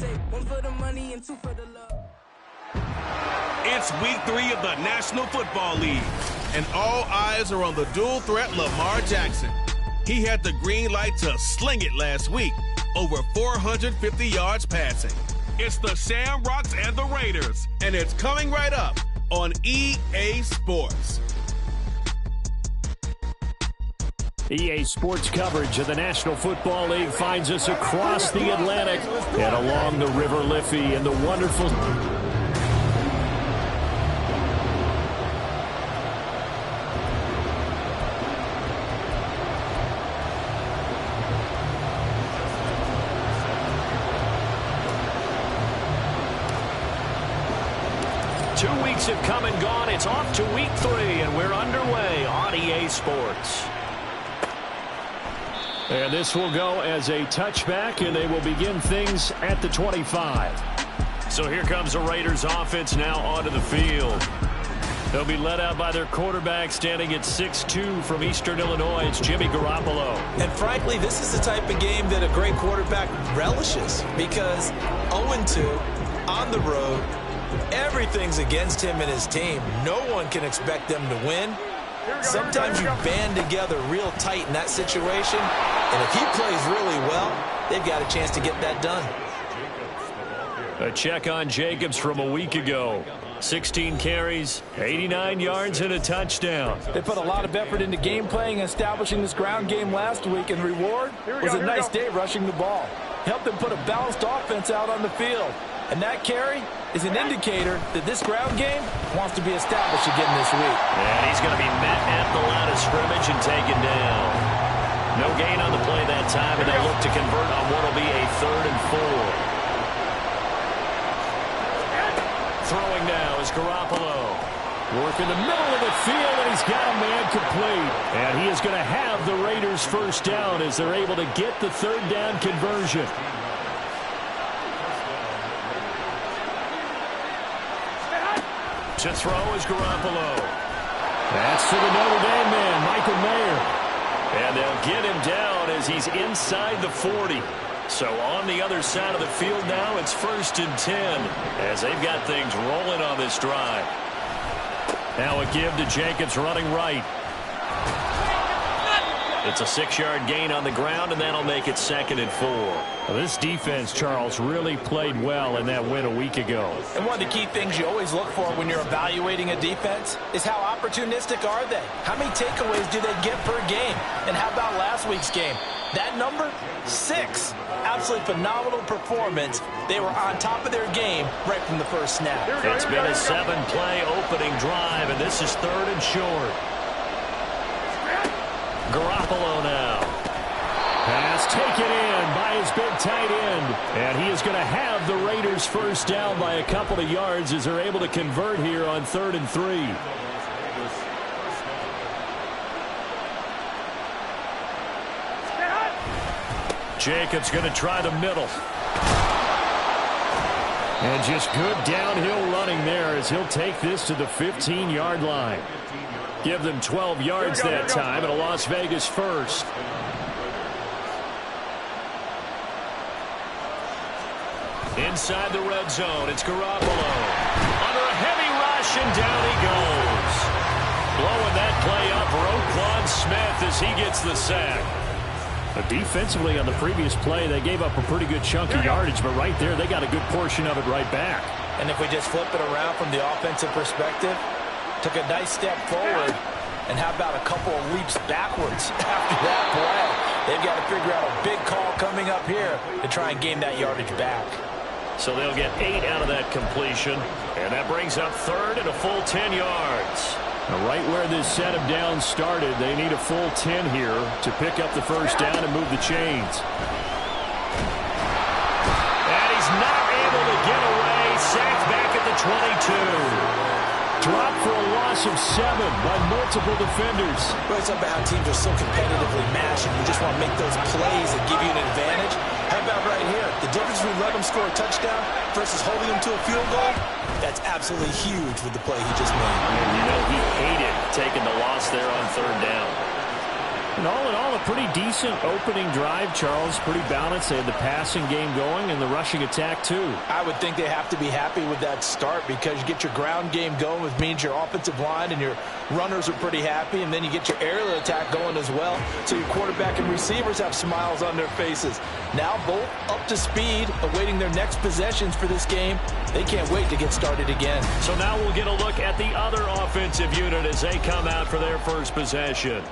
say one for the money and two for the love. It's week 3 of the National Football League, and all eyes are on the dual threat Lamar Jackson. He had the green light to sling it last week, over 450 yards passing. It's the Shamrocks and the Raiders, and it's coming right up on EA Sports. EA Sports coverage of the National Football League finds us across the Atlantic and along the River Liffey in the wonderful... 2 weeks have come and gone. It's off to week 3, and we're underway on EA Sports. And this will go as a touchback, and they will begin things at the 25. So here comes the Raiders offense now onto the field. They'll be led out by their quarterback standing at 6'2" from Eastern Illinois. It's Jimmy Garoppolo. And frankly, this is the type of game that a great quarterback relishes because 0-2 on the road, everything's against him and his team. No one can expect them to win. Sometimes you band together real tight in that situation, and if he plays really well, they've got a chance to get that done. A check on Jacobs from a week ago. 16 carries, 89 yards, and a touchdown. They put a lot of effort into game playing and establishing this ground game last week, and the reward was a nice day rushing the ball. Helped them put a balanced offense out on the field. And that carry is an indicator that this ground game wants to be established again this week. And he's going to be met at the line of scrimmage and taken down. No gain on the play that time, and they look to convert on what will be a 3rd and 4. Throwing now is Garoppolo. Work in the middle of the field, and he's got a man complete. And he is going to have the Raiders' first down as they're able to get the 3rd down conversion. To throw is Garoppolo. That's to the Notre Dame man, Michael Mayer. And they'll get him down as he's inside the 40. So on the other side of the field now, it's 1st and 10 as they've got things rolling on this drive. Now a give to Jacobs running right. It's a 6-yard gain on the ground, and that'll make it 2nd and 4. Well, this defense, Charles, really played well in that win a week ago. And one of the key things you always look for when you're evaluating a defense is how opportunistic are they? How many takeaways do they get per game? And how about last week's game? That number, 6. Absolutely phenomenal performance. They were on top of their game right from the first snap. It's been a 7-play opening drive, and this is 3rd and short. Garoppolo now. Pass taken in by his big tight end. And he is going to have the Raiders first down by a couple of yards as they're able to convert here on 3rd and 3. Jacobs going to try the middle. And just good downhill running there as he'll take this to the 15-yard line. Give them 12 yards that time and a Las Vegas first. Inside the red zone, it's Garoppolo. Under a heavy rush, and down he goes. Blowing that play up, Roquan Smith as he gets the sack. Defensively on the previous play, they gave up a pretty good chunk of yardage, but right there, they got a good portion of it right back. And if we just flip it around from the offensive perspective, took a nice step forward, and how about a couple of leaps backwards after that play? They've got to figure out a big call coming up here to try and gain that yardage back. So they'll get 8 out of that completion, and that brings up 3rd and a full 10 yards. Now, right where this set of downs started, they need a full 10 here to pick up the first down and move the chains. And he's not able to get away. Sacked back at the 22. Dropped for a loss of 7 by multiple defenders. Well, it's about how teams are so competitively matched, and you just want to make those plays that give you an advantage. How about right here? The difference between letting them score a touchdown versus holding them to a field goal, that's absolutely huge with the play he just made. And you know he hated taking the loss there on 3rd down. And all in all, a pretty decent opening drive, Charles. Pretty balanced. They had the passing game going and the rushing attack, too. I would think they have to be happy with that start because you get your ground game going, which means your offensive line and your runners are pretty happy, and then you get your aerial attack going as well. So your quarterback and receivers have smiles on their faces. Now both up to speed, awaiting their next possessions for this game. They can't wait to get started again. So now we'll get a look at the other offensive unit as they come out for their first possession.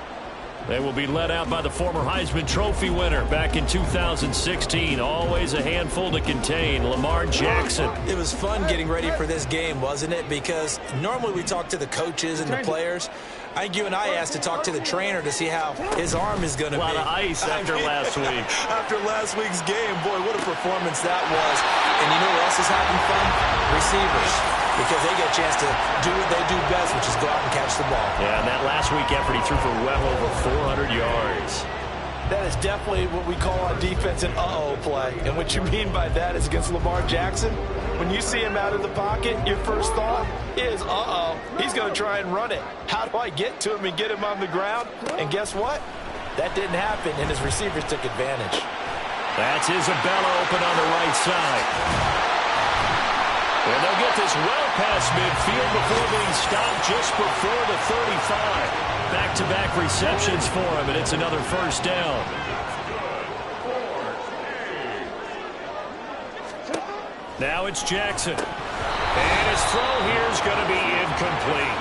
They will be led out by the former Heisman Trophy winner back in 2016. Always a handful to contain, Lamar Jackson. It was fun getting ready for this game, wasn't it? Because normally we talk to the coaches and the players. I think you and I asked to talk to the trainer to see how his arm is going to be. A lot of ice after last week. After last week's game, boy, what a performance that was. And you know what else is having fun? Receivers. Because they get a chance to do what they do best, which is go out and catch the ball. Yeah, and that last week effort, he threw for well over 400 yards. That is definitely what we call on defense an uh-oh play. And what you mean by that is against Lamar Jackson, when you see him out of the pocket, your first thought is, uh-oh, he's going to try and run it. How do I get to him and get him on the ground? And guess what? That didn't happen, and his receivers took advantage. That's Isabella open on the right side. And they'll get this well past midfield before being stopped just before the 35. Back-to-back receptions for him, and it's another first down. Now it's Jackson. And his throw here is going to be incomplete.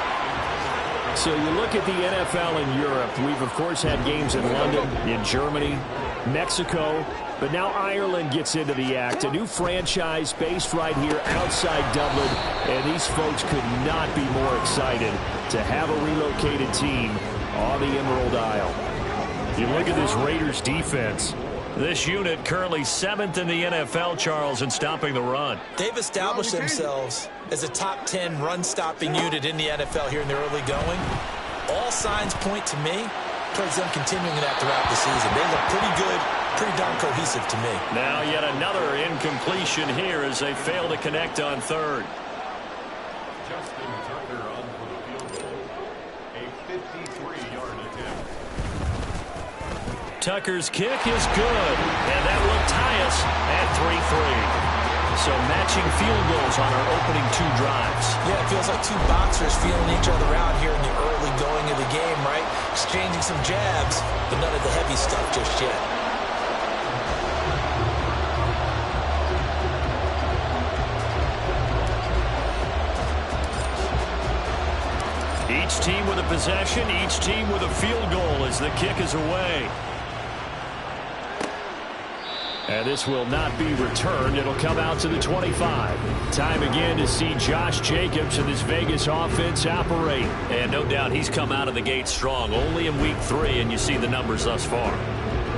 So you look at the NFL in Europe. We've, of course, had games in London, in Germany, Mexico. But now Ireland gets into the act. A new franchise based right here outside Dublin. And these folks could not be more excited to have a relocated team on the Emerald Isle. You look at this Raiders defense. This unit currently 7th in the NFL, Charles, in stopping the run. They've established themselves as a top 10 run-stopping unit in the NFL here in the early going. All signs point to me towards them continuing that throughout the season. They look pretty good, pretty darn cohesive to me. Now yet another incompletion here as they fail to connect on third. Justin Tucker on for the field goal. A 53-yard attempt. Tucker's kick is good, and that will tie us at 3-3. So matching field goals on our opening two drives. Yeah, it feels like two boxers feeling each other out here in the early going of the game, right? Exchanging some jabs, but none of the heavy stuff just yet. Each team with a possession, each team with a field goal as the kick is away. And this will not be returned. It'll come out to the 25. Time again to see Josh Jacobs and this Vegas offense operate. And no doubt he's come out of the gate strong. Only in week 3, and you see the numbers thus far.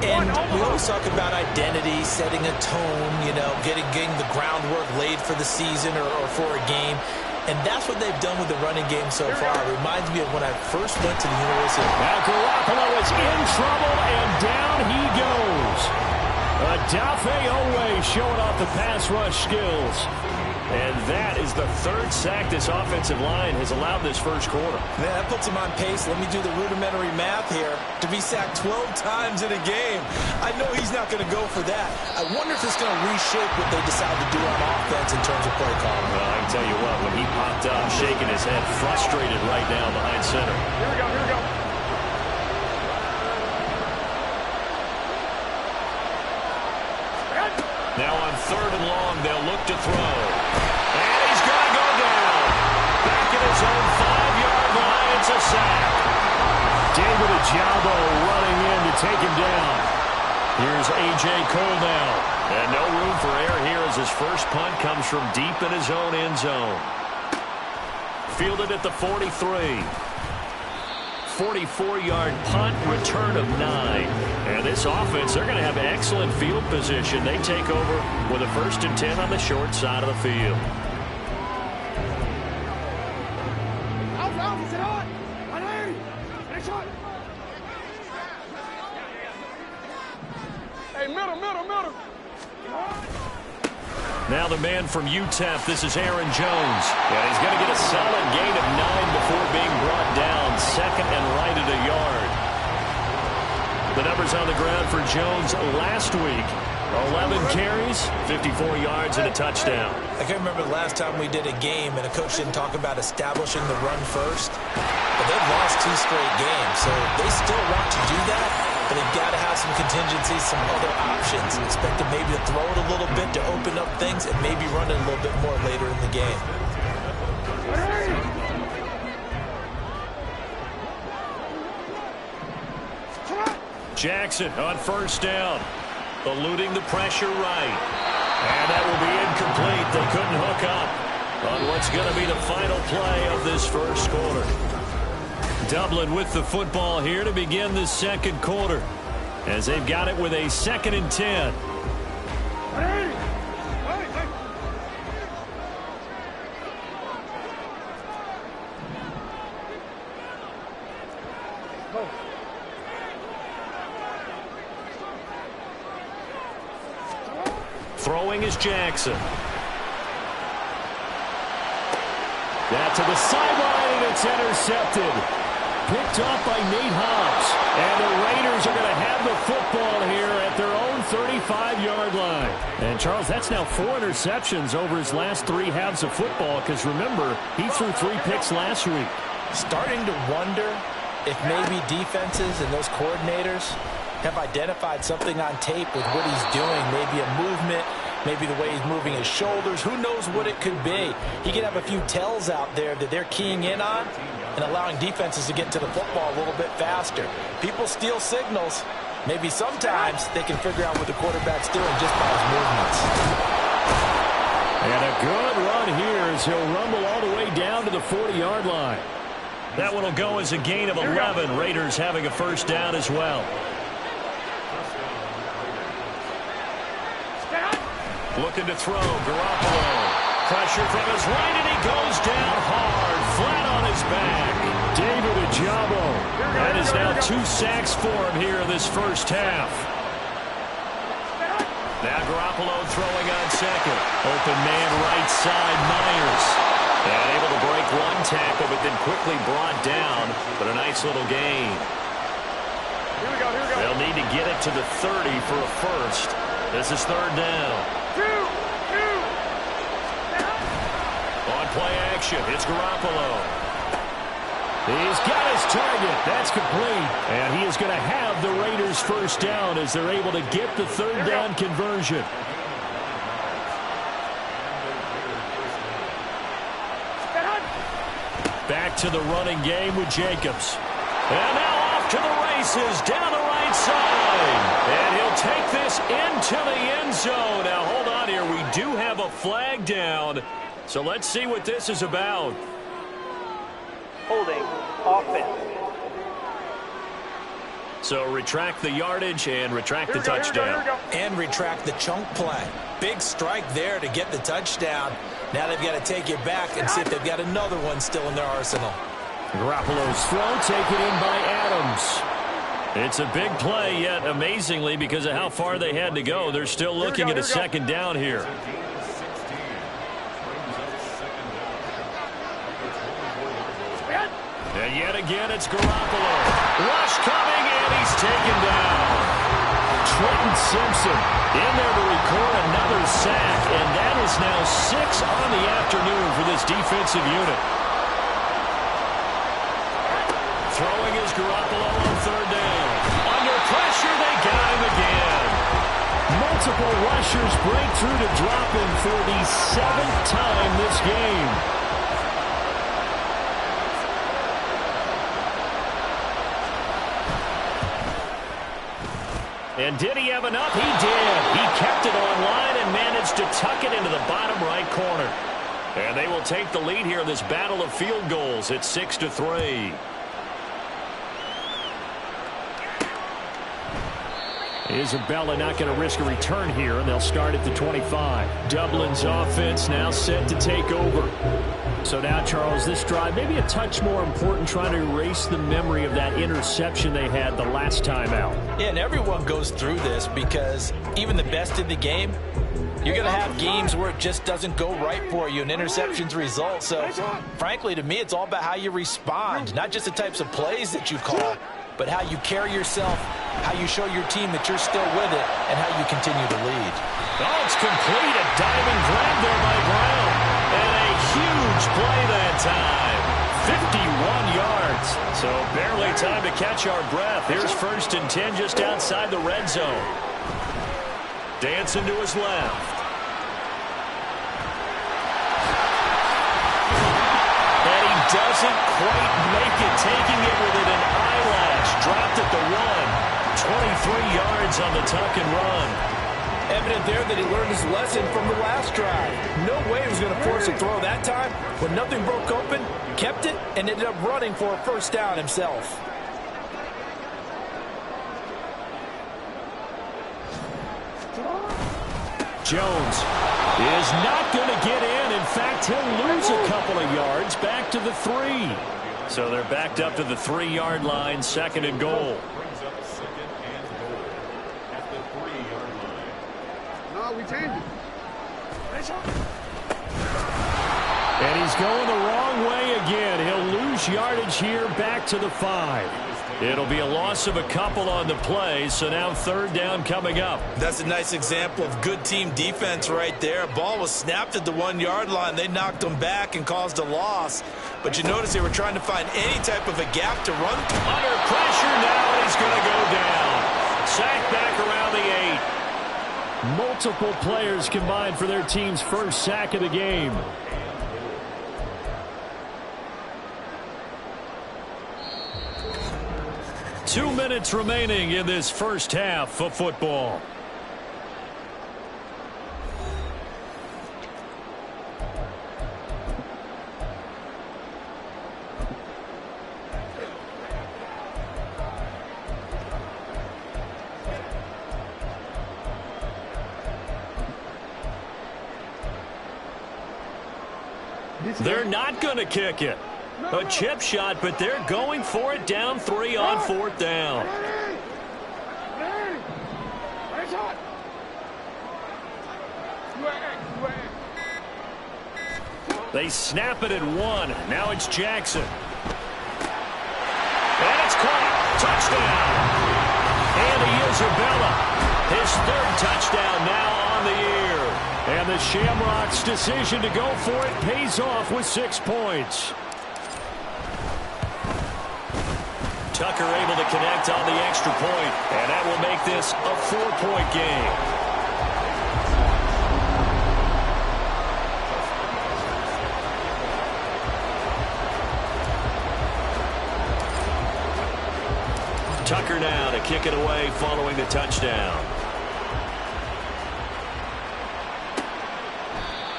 And we always talk about identity, setting a tone, you know, getting the groundwork laid for the season or for a game. And that's what they've done with the running game so far. It reminds me of when I first went to the University. Now Garoppolo is in trouble, and down he goes. Odafe Oweh showing off the pass rush skills. And that is the third sack this offensive line has allowed this first quarter. Man, that puts him on pace. Let me do the rudimentary math here. To be sacked 12 times in a game. I know he's not going to go for that. I wonder if it's going to reshape what they decide to do on offense in terms of play calling. Well, I can tell you what, when he popped up, shaking his head, frustrated right now behind center. Here we go, here we go. Now on 3rd and long, they'll look to throw. And he's going to go down. Back at his own 5-yard line, it's a sack. David Ojabo running in to take him down. Here's A.J. Cole now. And no room for error here as his first punt comes from deep in his own end zone. Fielded at the 43. 44-yard punt, return of 9. And this offense, they're going to have excellent field position. They take over with a 1st and 10 on the short side of the field. Hey, middle. Now the man from UTEP, this is Aaron Jones. And he's going to get a solid gain of 9 before being brought down. 2nd and right at a yard. The numbers on the ground for Jones last week: 11 carries, 54 yards, and a touchdown. I can't remember the last time we did a game and a coach didn't talk about establishing the run first. But they've lost 2 straight games, so they still want to do that. But they've got to have some contingencies, some other options. Expect them maybe to throw it a little bit to open up things and maybe run it a little bit more later in the game. Jackson on first down, eluding the pressure right. And that will be incomplete. They couldn't hook up on what's going to be the final play of this first quarter. Dublin with the football here to begin the second quarter, as they've got it with a 2nd and 10. Throwing is Jackson. That to the sideline, and it's intercepted. Picked off by Nate Hobbs. And the Raiders are going to have the football here at their own 35-yard line. And, Charles, that's now 4 interceptions over his last 3 halves of football, because, remember, he threw 3 picks last week. Starting to wonder if maybe defenses and those coordinators have identified something on tape with what he's doing, maybe a movement, maybe the way he's moving his shoulders. Who knows what it could be? He could have a few tells out there that they're keying in on and allowing defenses to get to the football a little bit faster. People steal signals. Maybe sometimes they can figure out what the quarterback's doing just by his movements. And a good run here as he'll rumble all the way down to the 40-yard line. That one will go as a gain of 11. Raiders having a first down as well. Looking to throw, Garoppolo. Pressure from his right, and he goes down hard, flat on his back. David Ojabo. That is now 2 sacks for him here in this first half. Now Garoppolo throwing on second. Open man right side, Myers. And able to break 1 tackle, but then quickly brought down. But a nice little gain. Here we go. They'll need to get it to the 30 for a first. This is 3rd down. On play action, it's Garoppolo. He's got his target. That's complete. And he is going to have the Raiders first down as they're able to get the 3rd down conversion. Back to the running game with Jacobs. And now off to the races down the right side. And he'll take this into the end zone. Now hold on here. We do have a flag down. So let's see what this is about. Holding offense. So retract the yardage and retract the touchdown. And retract the chunk play. Big strike there to get the touchdown. Now they've got to take it back and see if they've got another one still in their arsenal. Garoppolo's throw taken in by Adams. It's a big play, yet amazingly, because of how far they had to go, they're still looking at a 2nd down here. And yet again, it's Garoppolo. Rush coming, and he's taken down. Trenton Simpson in there to record another sack, and that is now 6 on the afternoon for this defensive unit. Throwing is Garoppolo on 3rd down. Under pressure, they got him again. Multiple rushers break through to drop him for the 7th time this game. And did he have enough? He did. He kept it on line and managed to tuck it into the bottom right corner. And they will take the lead here in this battle of field goals at 6-3. Isabella not going to risk a return here, and they'll start at the 25. Dublin's offense now set to take over. So now, Charles, this drive maybe a touch more important, trying to erase the memory of that interception they had the last time out. Yeah, and everyone goes through this because even the best in the game, you're going to have games where it just doesn't go right for you and interceptions result. So, frankly, to me, it's all about how you respond, not just the types of plays that you call, but but how you carry yourself, how you show your team that you're still with it, and how you continue to lead. Oh, it's complete. A diving grab there by Brown. And a huge play that time. 51 yards. So barely time to catch our breath. Here's 1st and 10 just outside the red zone. Dancing to his left. And he doesn't quite make it, taking it within an eyelash. Dropped at the 1. 23 yards on the tuck and run. Evident there that he learned his lesson from the last drive. No way he was going to force a throw that time. When nothing broke open, kept it, and ended up running for a 1st down himself. Jones is not going to get in. In fact, he'll lose a couple of yards back to the 3. So they're backed up to the 3-yard line, 2nd and goal. Brings up 2nd and goal at the 3-yard line. No, we changed it. And he's going the wrong way again. He'll lose yardage here back to the 5. It'll be a loss of a couple on the play, so now 3rd down coming up. That's a nice example of good team defense right there. Ball was snapped at the 1-yard line. They knocked them back and caused a loss. But you notice they were trying to find any type of a gap to run. Under pressure now, and he's going to go down. Sacked back around the 8. Multiple players combined for their team's 1st sack of the game. Two minutes remaining in this first half of football. They're not going to kick it. A chip shot, but they're going for it down 3 on 4th down. They snap it at 1. Now it's Jackson. And it's caught. Touchdown. Andy Isabella. His 3rd touchdown now on the year. And the Shamrocks' decision to go for it pays off with 6 points. Tucker able to connect on the extra point, and that will make this a 4-point game. Tucker now to kick it away following the touchdown.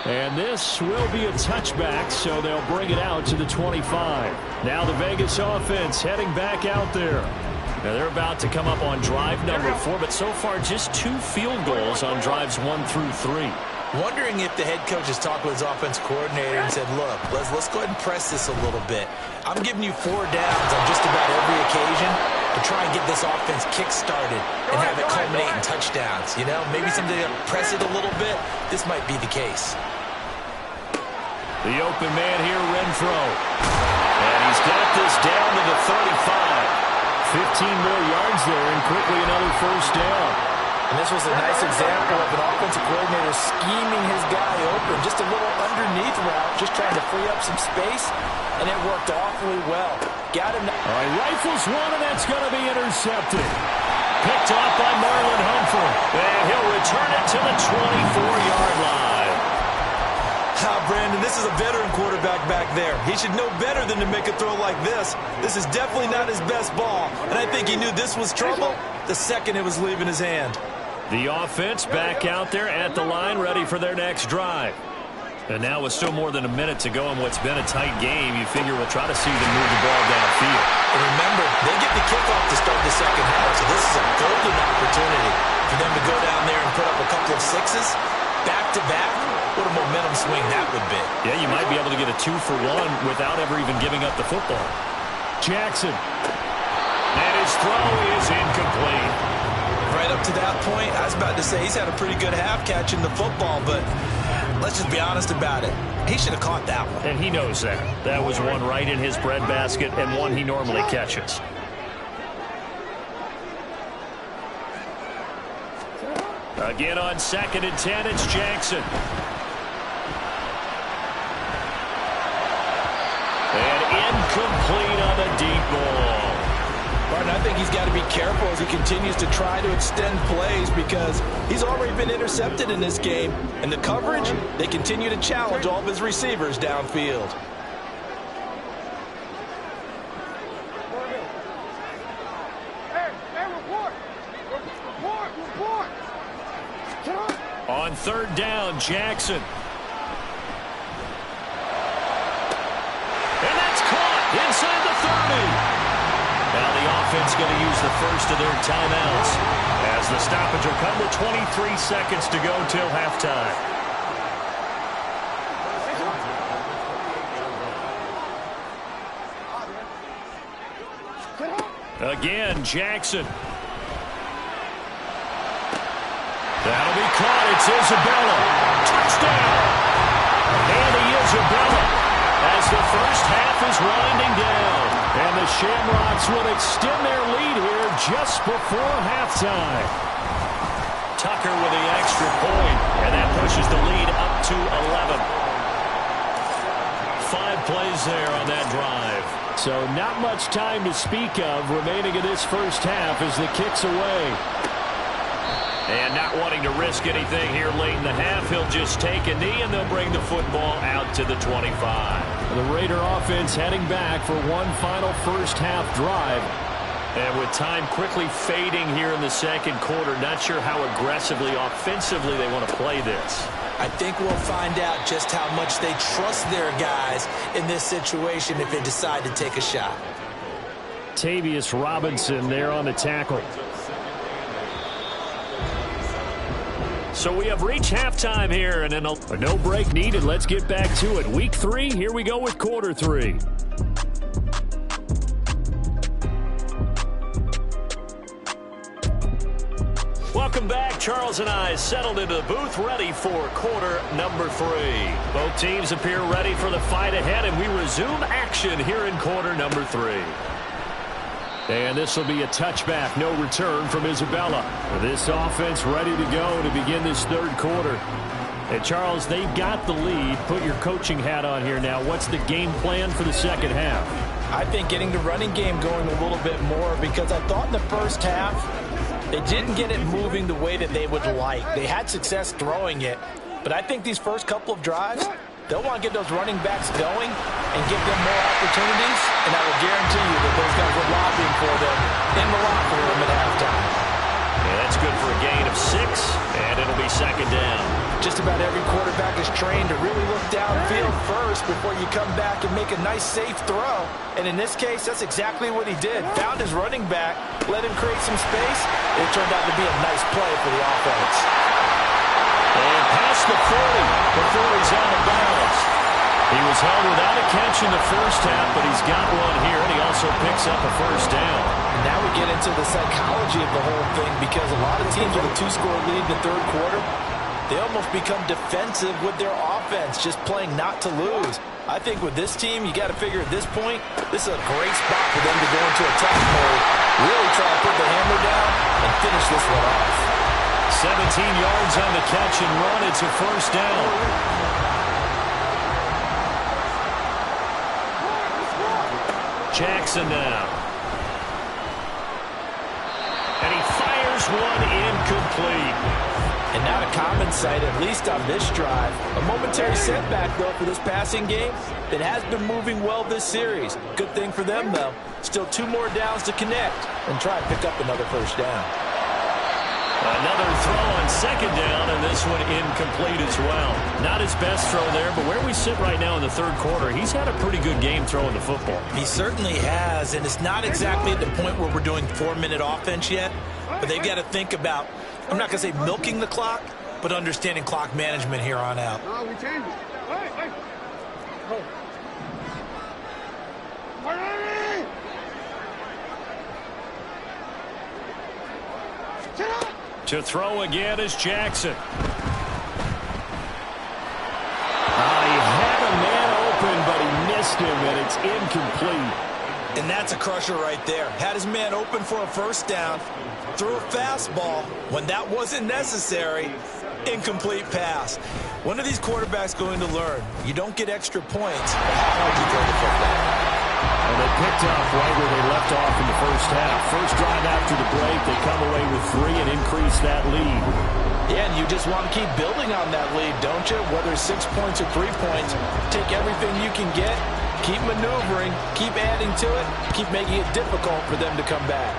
And this will be a touchback, so they'll bring it out to the 25. Now the Vegas offense heading back out there. Now they're about to come up on drive number 4, but so far just 2 field goals on drives 1 through 3. Wondering if the head coach has talked with his offense coordinator and said, look, let's go ahead and press this a little bit. I'm giving you 4 downs on just about every occasion to try and get this offense kick-started and have it culminate in touchdowns. You know, maybe something to press it a little bit. This might be the case. The open man here, Renfro. And he's got this down to the 35. 15 more yards there and quickly another 1st down. And this was a nice example of an offensive coordinator scheming his guy open. Just a little underneath route, just trying to free up some space, and it worked awfully well. Got him. All right, rifles one, and that's going to be intercepted. Picked off by Marlon Humphrey. And he'll return it to the 24-yard line. Brandon, this is a veteran quarterback back there. He should know better than to make a throw like this. This is definitely not his best ball, and I think he knew this was trouble the second it was leaving his hand. The offense back out there at the line, ready for their next drive. And now with still more than a minute to go in what's been a tight game, you figure we'll try to see them move the ball downfield. And remember, they get the kickoff to start the second half, so this is a golden opportunity for them to go down there and put up a couple of 6s back-to-back. What a momentum swing that would be. Yeah, you might be able to get a 2-for-1 without ever even giving up the football. Jackson. And his throw is incomplete. Right up to that point, I was about to say he's had a pretty good half catching the football, but let's just be honest about it. He should have caught that one. And he knows that. That was one right in his breadbasket and one he normally catches. Again on 2nd and 10, it's Jackson. And incomplete on the deep ball. Martin, I think he's got to be careful as he continues to try to extend plays because he's already been intercepted in this game. And the coverage, they continue to challenge all of his receivers downfield. On 3rd down, Jackson. And that's caught inside the 30. Now the offense going to use the first of their timeouts as the stoppage will come with 23 seconds to go till halftime. Again, Jackson. That'll be caught. It's Isabella. Touchdown. Andy Isabella as the first half is winding down. And the Shamrocks will extend their lead here just before halftime. Tucker with the extra point, and that pushes the lead up to 11. 5 plays there on that drive. So not much time to speak of remaining in this first half as the kick's away. And not wanting to risk anything here late in the half, he'll just take a knee and they'll bring the football out to the 25. The Raider offense heading back for one final first half drive. And with time quickly fading here in the second quarter, not sure how aggressively, offensively they want to play this. I think we'll find out just how much they trust their guys in this situation if they decide to take a shot. Tavius Robinson there on the tackle. So we have reached halftime here, and then a no break needed. Let's get back to it. Week 3, here we go with quarter 3. Welcome back. Charles and I settled into the booth, ready for quarter number 3. Both teams appear ready for the fight ahead, and we resume action here in quarter number 3. And this will be a touchback, no return from Isabella. This offense ready to go to begin this third quarter. And Charles, they've got the lead. Put your coaching hat on here now. What's the game plan for the second half? I think getting the running game going a little bit more because I thought in the first half they didn't get it moving the way that they would like. They had success throwing it, but I think these first couple of drives, they'll want to get those running backs going and give them more opportunities, and I will guarantee you that those guys were lobbying for them in the locker room at halftime. Yeah, that's good for a gain of 6, and it'll be second down. Just about every quarterback is trained to really look downfield first before you come back and make a nice, safe throw. And in this case, that's exactly what he did. Found his running back, let him create some space. It turned out to be a nice play for the offense. And past the 40 before he's out of bounds. He was held without a catch in the first half, but he's got one here, and he also picks up a first down. And now we get into the psychology of the whole thing because a lot of teams with a 2-score lead in the third quarter, they almost become defensive with their offense, just playing not to lose. I think with this team, you got to figure at this point, this is a great spot for them to go into attack mode, really try to put the hammer down and finish this one off. 17 yards on the catch and run. It's a first down. Jackson now. And he fires one incomplete. And not a common sight, at least on this drive. A momentary setback, though, for this passing game that has been moving well this series. Good thing for them, though. Still 2 more downs to connect and try and pick up another first down. Another throw on second down, and this one incomplete as well. Not his best throw there, but where we sit right now in the third quarter, he's had a pretty good game throwing the football. He certainly has, and it's not exactly at the point where we're doing 4-minute offense yet, but they've got to think about, I'm not going to say milking the clock, but understanding clock management here on out. No, we changed it. Hey. To throw again is Jackson. He had a man open, but he missed him, and it's incomplete. And that's a crusher right there. Had his man open for a first down, threw a fastball when that wasn't necessary. Incomplete pass. When are these quarterbacks going to learn? You don't get extra points for how hard you throw the football. And they picked up right where they left off in the first half. First drive after the break, they come away with 3 and increase that lead. Yeah, and you just want to keep building on that lead, don't you? Whether it's 6 points or 3 points, take everything you can get, keep maneuvering, keep adding to it, keep making it difficult for them to come back.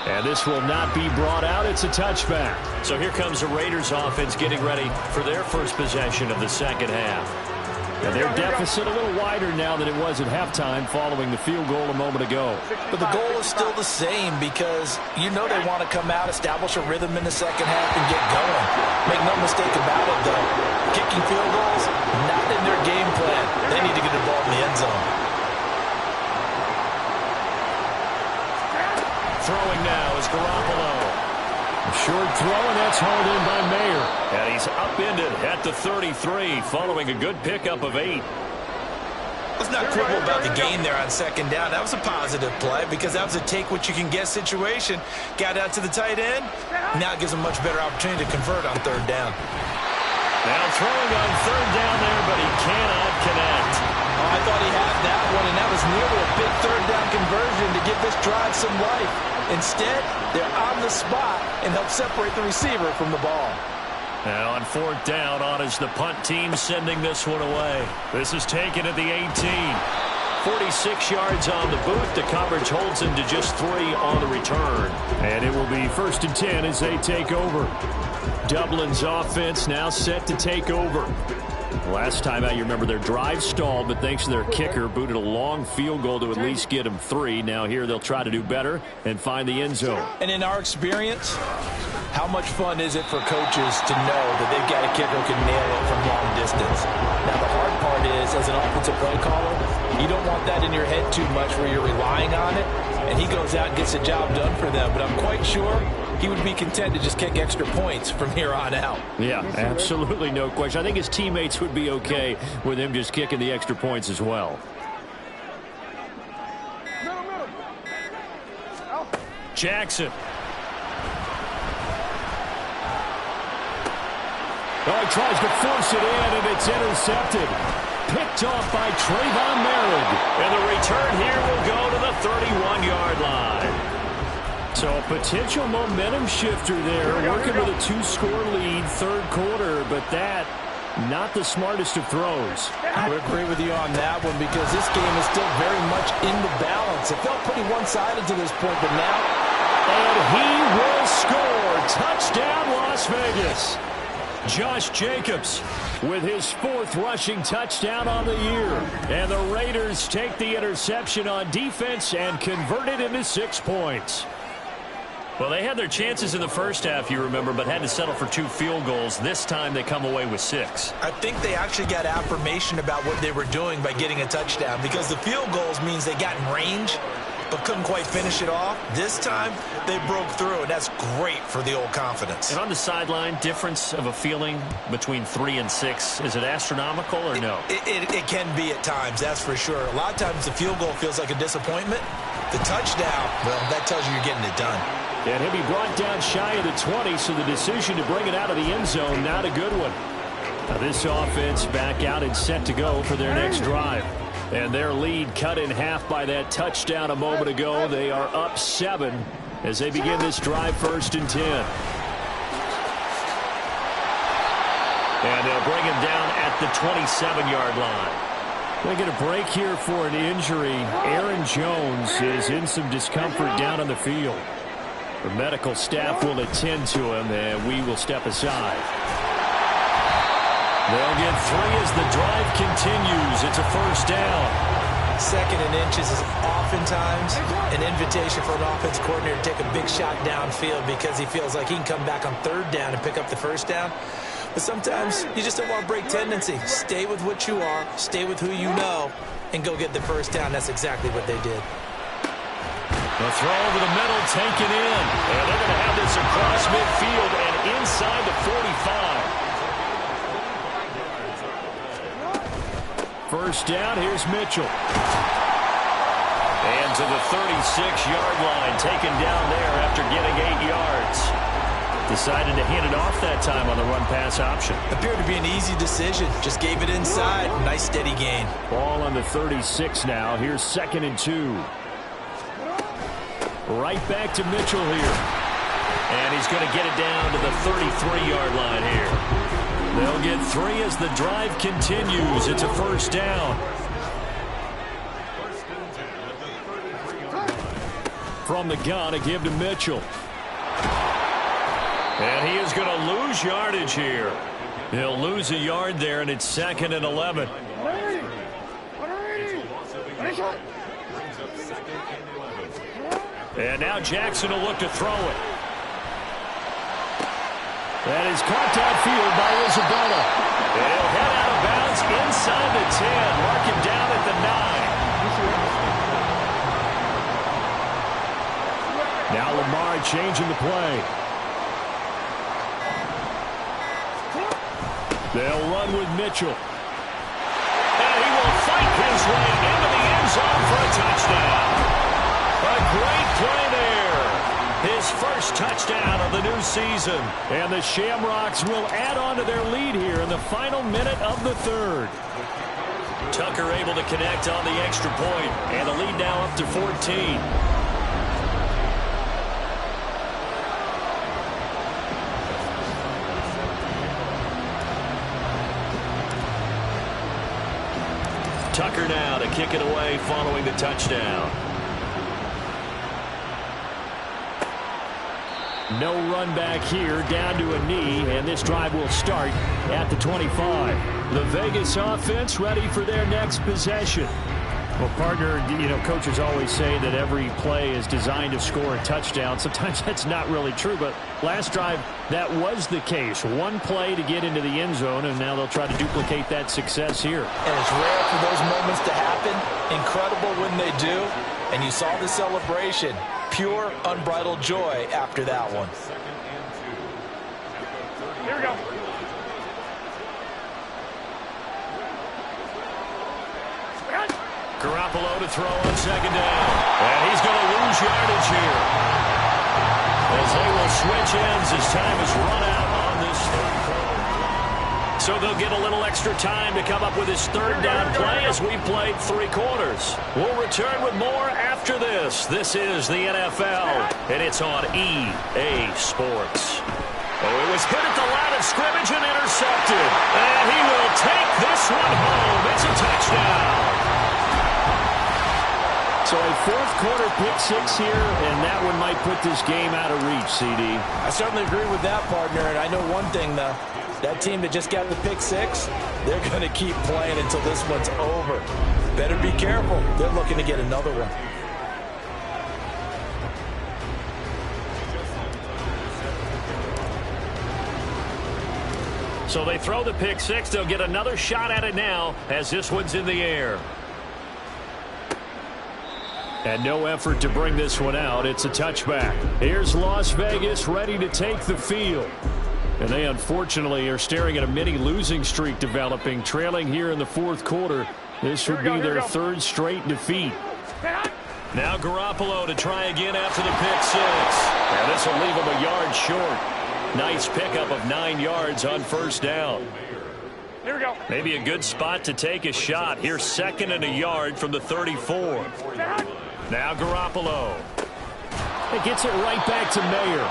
And this will not be brought out. It's a touchback. So here comes the Raiders offense getting ready for their first possession of the second half. And their deficit a little wider now than it was at halftime following the field goal a moment ago. But the goal is still the same because you know they want to come out, establish a rhythm in the second half, and get going. Make no mistake about it, though. Kicking field goals, not in their game plan. They need to get the ball in the end zone. Throwing now is Garoppolo. Short throw, and that's hauled in by Mayer. And he's upended at the 33 following a good pickup of 8. Let's not quibble about the gain there on second down. That was a positive play because that was a take-what-you-can-get situation. Got out to the tight end. Now it gives him a much better opportunity to convert on third down. Now throwing on third down there, but he cannot connect. Oh, I thought he had that one, and that was nearly a big third down conversion to give this drive some life. Instead, they're on the spot and help separate the receiver from the ball. Now on fourth down, on is the punt team sending this one away. This is taken at the 18. 46 yards on the boot. The coverage holds him to just 3 on the return. And it will be 1st and 10 as they take over. Dublin's offense now set to take over. Last time out, you remember their drive stalled, but thanks to their kicker, booted a long field goal to at least get them 3. Now here they'll try to do better and find the end zone. And in our experience, how much fun is it for coaches to know that they've got a kicker who can nail it from long distance? Now the hard part is, as an offensive play caller, you don't want that in your head too much where you're relying on it, and he goes out and gets the job done for them. But I'm quite sure he would be content to just kick extra points from here on out. Yeah, absolutely no question. I think his teammates would be okay with him just kicking the extra points as well. Jackson. Oh, he tries to force it in, and it's intercepted. Picked off by Trayvon Merritt. And the return here will go to the 31-yard line. So a potential momentum shifter there, working with a 2-score lead, third quarter, but that not the smartest of throws. I would agree with you on that one because this game is still very much in the balance. It felt pretty one-sided to this point, but now... And he will score. Touchdown, Las Vegas. Josh Jacobs with his 4th rushing touchdown on the year. And the Raiders take the interception on defense and convert it into 6 points. Well, they had their chances in the first half, you remember, but had to settle for 2 field goals. This time they come away with 6. I think they actually got affirmation about what they were doing by getting a touchdown because the field goals means they got in range but couldn't quite finish it off. This time, they broke through, and that's great for the old confidence. And on the sideline, difference of a feeling between 3 and 6, is it astronomical or no? It can be at times, that's for sure. A lot of times the field goal feels like a disappointment. The touchdown, well, that tells you you're getting it done. And he'll be brought down shy of the 20, so the decision to bring it out of the end zone, not a good one. Now this offense back out and set to go for their next drive. And their lead cut in half by that touchdown a moment ago. They are up 7 as they begin this drive, 1st and 10. And they'll bring him down at the 27-yard line. They get a break here for an injury. Aaron Jones is in some discomfort down on the field. The medical staff will attend to him, and we will step aside. They'll get 3 as the drive continues. It's a 1st down. 2nd and inches is oftentimes an invitation for an offense coordinator to take a big shot downfield because he feels like he can come back on 3rd down and pick up the 1st down. But sometimes you just don't want to break tendency. Stay with what you are, stay with who you know, and go get the 1st down. That's exactly what they did. The throw over the middle taken in. And they're going to have this across midfield and inside the 45. first down. Here's Mitchell. And to the 36-yard line, taken down there after getting 8 yards. Decided to hand it off that time on the run-pass option. Appeared to be an easy decision. Just gave it inside. Nice steady gain. Ball on the 36 now. Here's 2nd and 2. Right back to Mitchell here. And he's going to get it down to the 33-yard line here. They'll get 3 as the drive continues. It's a first down. From the gun, a give to Mitchell. And he is going to lose yardage here. He'll lose a yard there, and it's 2nd and 11. And now Jackson will look to throw it. That is caught downfield by Isabella. And he'll head out of bounds inside the 10. Mark him down at the 9. Now Lamar changing the play. They'll run with Mitchell. And he will fight his way into the end zone for a touchdown. A great play there. His first touchdown of the new season. And the Shamrocks will add on to their lead here in the final minute of the 3rd. Tucker able to connect on the extra point. And the lead now up to 14. Tucker now to kick it away following the touchdown. No run back here, down to a knee, and this drive will start at the 25. The Vegas offense ready for their next possession. Well, partner, you know, coaches always say that every play is designed to score a touchdown. Sometimes that's not really true, but last drive, that was the case. One play to get into the end zone, and now they'll try to duplicate that success here. And it's rare for those moments to happen. Incredible when they do. And you saw the celebration. Pure, unbridled joy after that one. Here we go. Garoppolo to throw on 2nd down. And he's going to lose yardage here. As they will switch ends as time is run out on this 3rd quarter. So they'll get a little extra time to come up with his 3rd down play as we played 3 quarters. We'll return with more after this. This is the NFL, and it's on EA Sports. Oh, it was hit at the line of scrimmage and intercepted. And he will take this one home. It's a touchdown. So a 4th quarter pick 6 here, and that one might put this game out of reach, CD. I certainly agree with that, partner. And I know one thing, though. That team that just got the pick 6, they're going to keep playing until this one's over. Better be careful. They're looking to get another one. So they throw the pick 6. They'll get another shot at it now as this one's in the air. And no effort to bring this one out. It's a touchback. Here's Las Vegas ready to take the field. And they unfortunately are staring at a mini losing streak developing, trailing here in the 4th quarter. This would be their 3rd straight defeat. Now Garoppolo to try again after the pick 6. And this will leave him a yard short. Nice pickup of 9 yards on 1st down. Here we go. Maybe a good spot to take a shot. Here's 2nd and a yard from the 34. Now Garoppolo. It gets it right back to Mayer.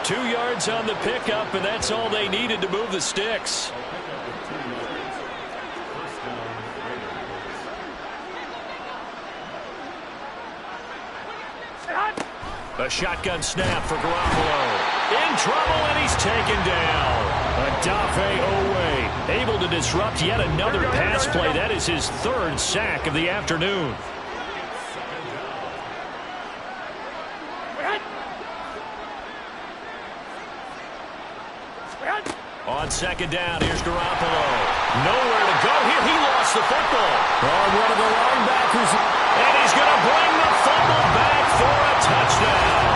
2 yards on the pickup, and that's all they needed to move the sticks. A shotgun snap for Garoppolo. In trouble, and he's taken down. Odafe Oweh able to disrupt yet another pass play. That is his 3rd sack of the afternoon. On 2nd down, here's Garoppolo. Nowhere to go here. He lost the football. On one of the linebackers. And he's going to bring the football back for a touchdown.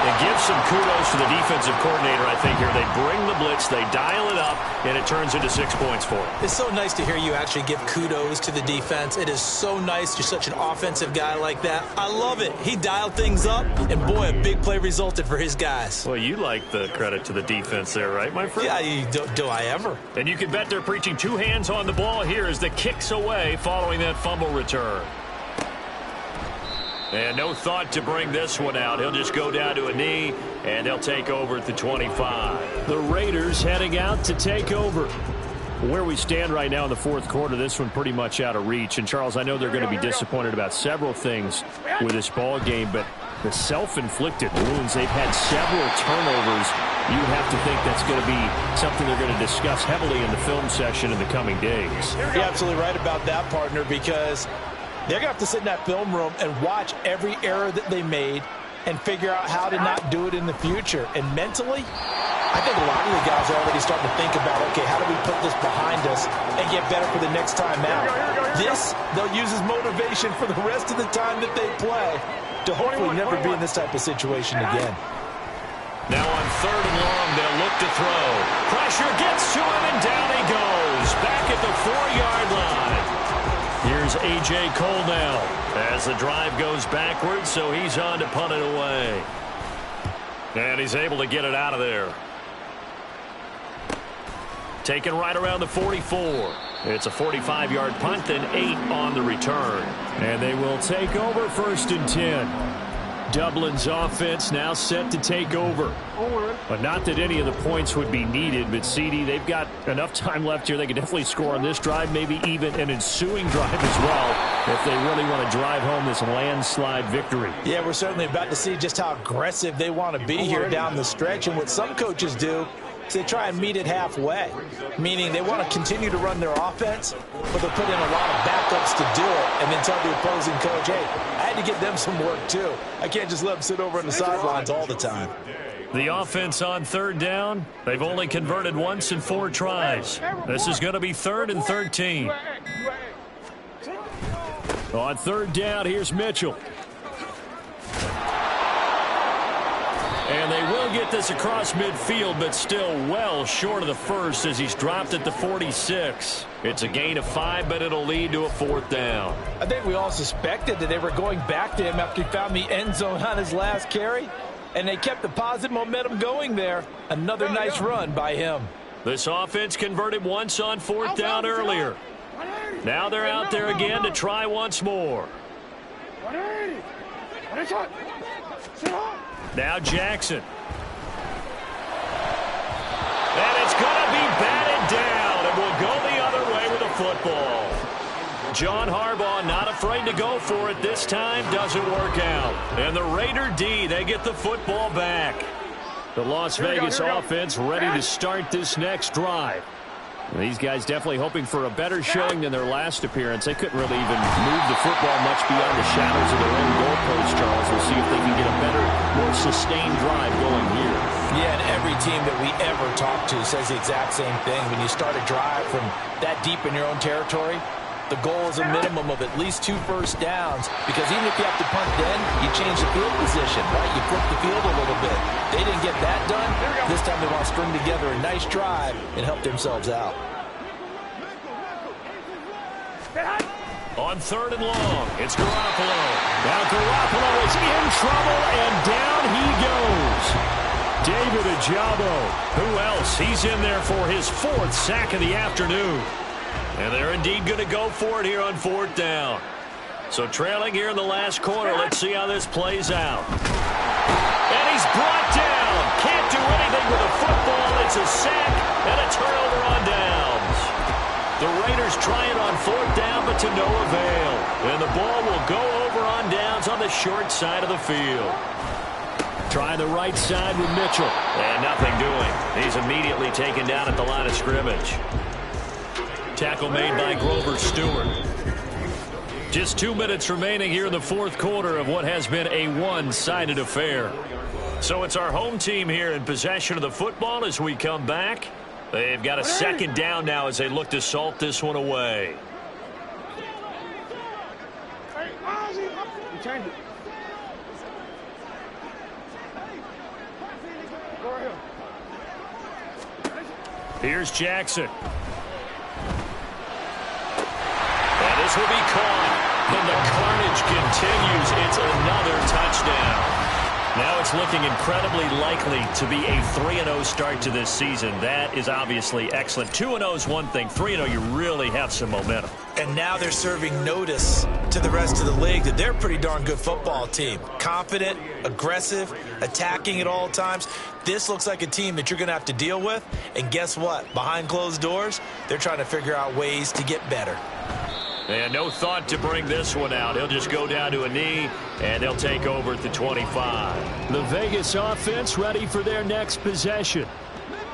And give some kudos to the defensive coordinator, I think, here. They bring the blitz, they dial it up, and it turns into 6 points for them. It's so nice to hear you actually give kudos to the defense. It is so nice. You're such an offensive guy like that. I love it. He dialed things up, and boy, a big play resulted for his guys. Well, you like the credit to the defense there, right, my friend? Yeah, do I ever? And you can bet they're preaching two hands on the ball here as the kicks away following that fumble return. And no thought to bring this one out. He'll just go down to a knee, and they'll take over at the 25. The Raiders heading out to take over. Where we stand right now in the fourth quarter, this one pretty much out of reach. And, Charles, I know they're going to be disappointed about several things with this ball game, but the self-inflicted wounds, they've had several turnovers. You would have to think that's going to be something they're going to discuss heavily in the film session in the coming days. You're absolutely right about that, partner, because they're going to have to sit in that film room and watch every error that they made and figure out how to not do it in the future. And mentally, I think a lot of the guys are already starting to think about, okay, how do we put this behind us and get better for the next time out? This, they'll use as motivation for the rest of the time that they play to hopefully never be in this type of situation again. Now on 3rd and long, they'll look to throw. Pressure gets to him, and down he goes. Back at the 4-yard line. Here's A.J. Cole now as the drive goes backwards, so he's on to punt it away. And he's able to get it out of there. Taken right around the 44. It's a 45-yard punt, then 8 on the return. And they will take over 1st and 10. Dublin's offense now set to take over. But not that any of the points would be needed, but CD, they've got enough time left here. They could definitely score on this drive, maybe even an ensuing drive as well, if they really want to drive home this landslide victory. Yeah, we're certainly about to see just how aggressive they want to be here down the stretch. And what some coaches do is they try and meet it halfway, meaning they want to continue to run their offense, but they'll put in a lot of backups to do it and then tell the opposing coach, hey, I had to get them some work too. I can't just let them sit over on the sidelines all the time. The offense on 3rd down, they've only converted once in 4 tries. This is going to be 3rd and 13. On 3rd down, here's Mitchell. And they will get this across midfield, but still well short of the first as he's dropped at the 46. It's a gain of 5, but it'll lead to a 4th down. I think we all suspected that they were going back to him after he found the end zone on his last carry, and they kept the positive momentum going there. Another nice run by him. This offense converted once on 4th down earlier. Now they're out there again to try once more. Now Jackson. And it's going to be batted down, and we'll go the other way with the football. John Harbaugh not afraid to go for it this time. Doesn't work out. And the Raider D, they get the football back. The Las Vegas offense ready to start this next drive. These guys definitely hoping for a better showing than their last appearance. They couldn't really even move the football much beyond the shadows of their own goalpost, Charles. We'll see if they can get a better, more sustained drive going here. Yeah, and every team that we ever talk to says the exact same thing. When you start a drive from that deep in your own territory, the goal is a minimum of at least 2 first downs, because even if you have to punt then, you change the field position, right? You flip the field a little bit. They didn't get that done. This time they want to string together a nice drive and help themselves out. On 3rd and long, it's Garoppolo. Now Garoppolo is in trouble, and down he goes. David Ojabo. Who else? He's in there for his 4th sack of the afternoon. And they're indeed going to go for it here on 4th down. So trailing here in the last quarter, let's see how this plays out. And he's brought down. Can't do anything with the football. It's a sack and a turnover on downs. The Raiders try it on 4th down, but to no avail. And the ball will go over on downs on the short side of the field. Try the right side with Mitchell. And nothing doing. He's immediately taken down at the line of scrimmage. Tackle made by Grover Stewart. Just 2 minutes remaining here in the 4th quarter of what has been a one-sided affair. So it's our home team here in possession of the football as we come back. They've got a 2nd down now as they look to salt this one away. Here's Jackson. And this will be caught. And the carnage continues. It's another touchdown. Now it's looking incredibly likely to be a 3-0 start to this season. That is obviously excellent. 2-0 is one thing. 3-0, you really have some momentum. And now they're serving notice to the rest of the league that they're a pretty darn good football team. Confident, aggressive, attacking at all times. This looks like a team that you're going to have to deal with. And guess what? Behind closed doors, they're trying to figure out ways to get better. And no thought to bring this one out. He'll just go down to a knee, and they'll take over at the 25. The Vegas offense ready for their next possession.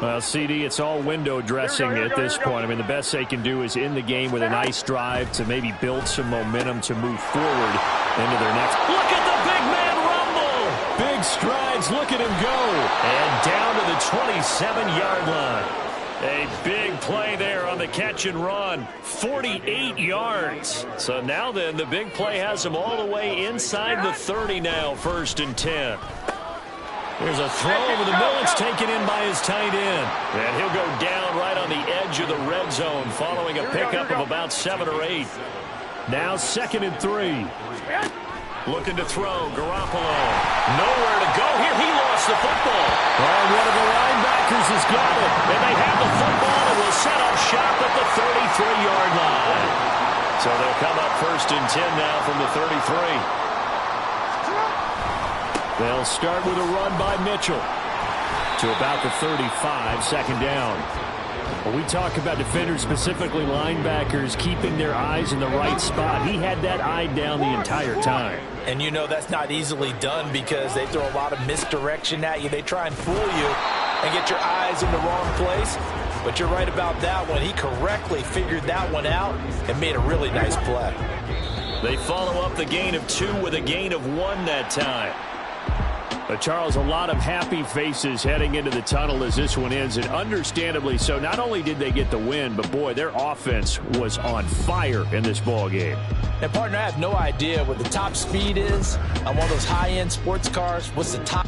Well, CD, it's all window dressing at this point. I mean, the best they can do is in the game with a nice drive to maybe build some momentum to move forward into their next. Look at the big man rumble. Big strides. Look at him go. And down to the 27-yard line. A big play there on the catch and run. 48 yards. So now then, the big play has him all the way inside the 30 now, 1st and 10. There's a throw over the middle. It's taken in by his tight end. And he'll go down right on the edge of the red zone following a pickup of about 7 or 8. Now 2nd and 3. Looking to throw. Garoppolo. Nowhere to go here. He lost the football. And one of the linebackers has got it. And they have the football and will set up shop at the 33-yard line. So they'll come up 1st and 10 now from the 33. They'll start with a run by Mitchell to about the 35, 2nd down. When we talk about defenders, specifically linebackers, keeping their eyes in the right spot, he had that eye down the entire time. And you know that's not easily done because they throw a lot of misdirection at you. They try and fool you and get your eyes in the wrong place. But you're right about that one. He correctly figured that one out and made a really nice play. They follow up the gain of 2 with a gain of 1 that time. But Charles, a lot of happy faces heading into the tunnel as this one ends, and understandably so. Not only did they get the win, but boy, their offense was on fire in this ball game. And partner, I have no idea what the top speed is on one of those high-end sports cars. What's the top?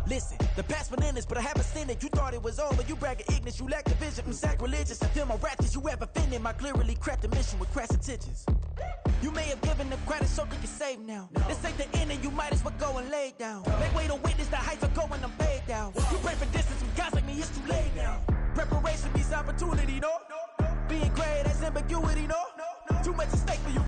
Listen, the past bananas, but I haven't seen it. You thought it was over. You bragging ignorance. You lack the vision from sacrilegious. I feel my ratchets. You have offended my clearly crafted mission with crass intentions. You may have given them credit so they can save now. This ain't the end and you might as well go and lay down. Make way to witness the heights are going, I'm paid down. You pray for distance from guys like me, it's too late now. Preparation means opportunity, no? Being great, that's ambiguity, no? Too much at stake for you.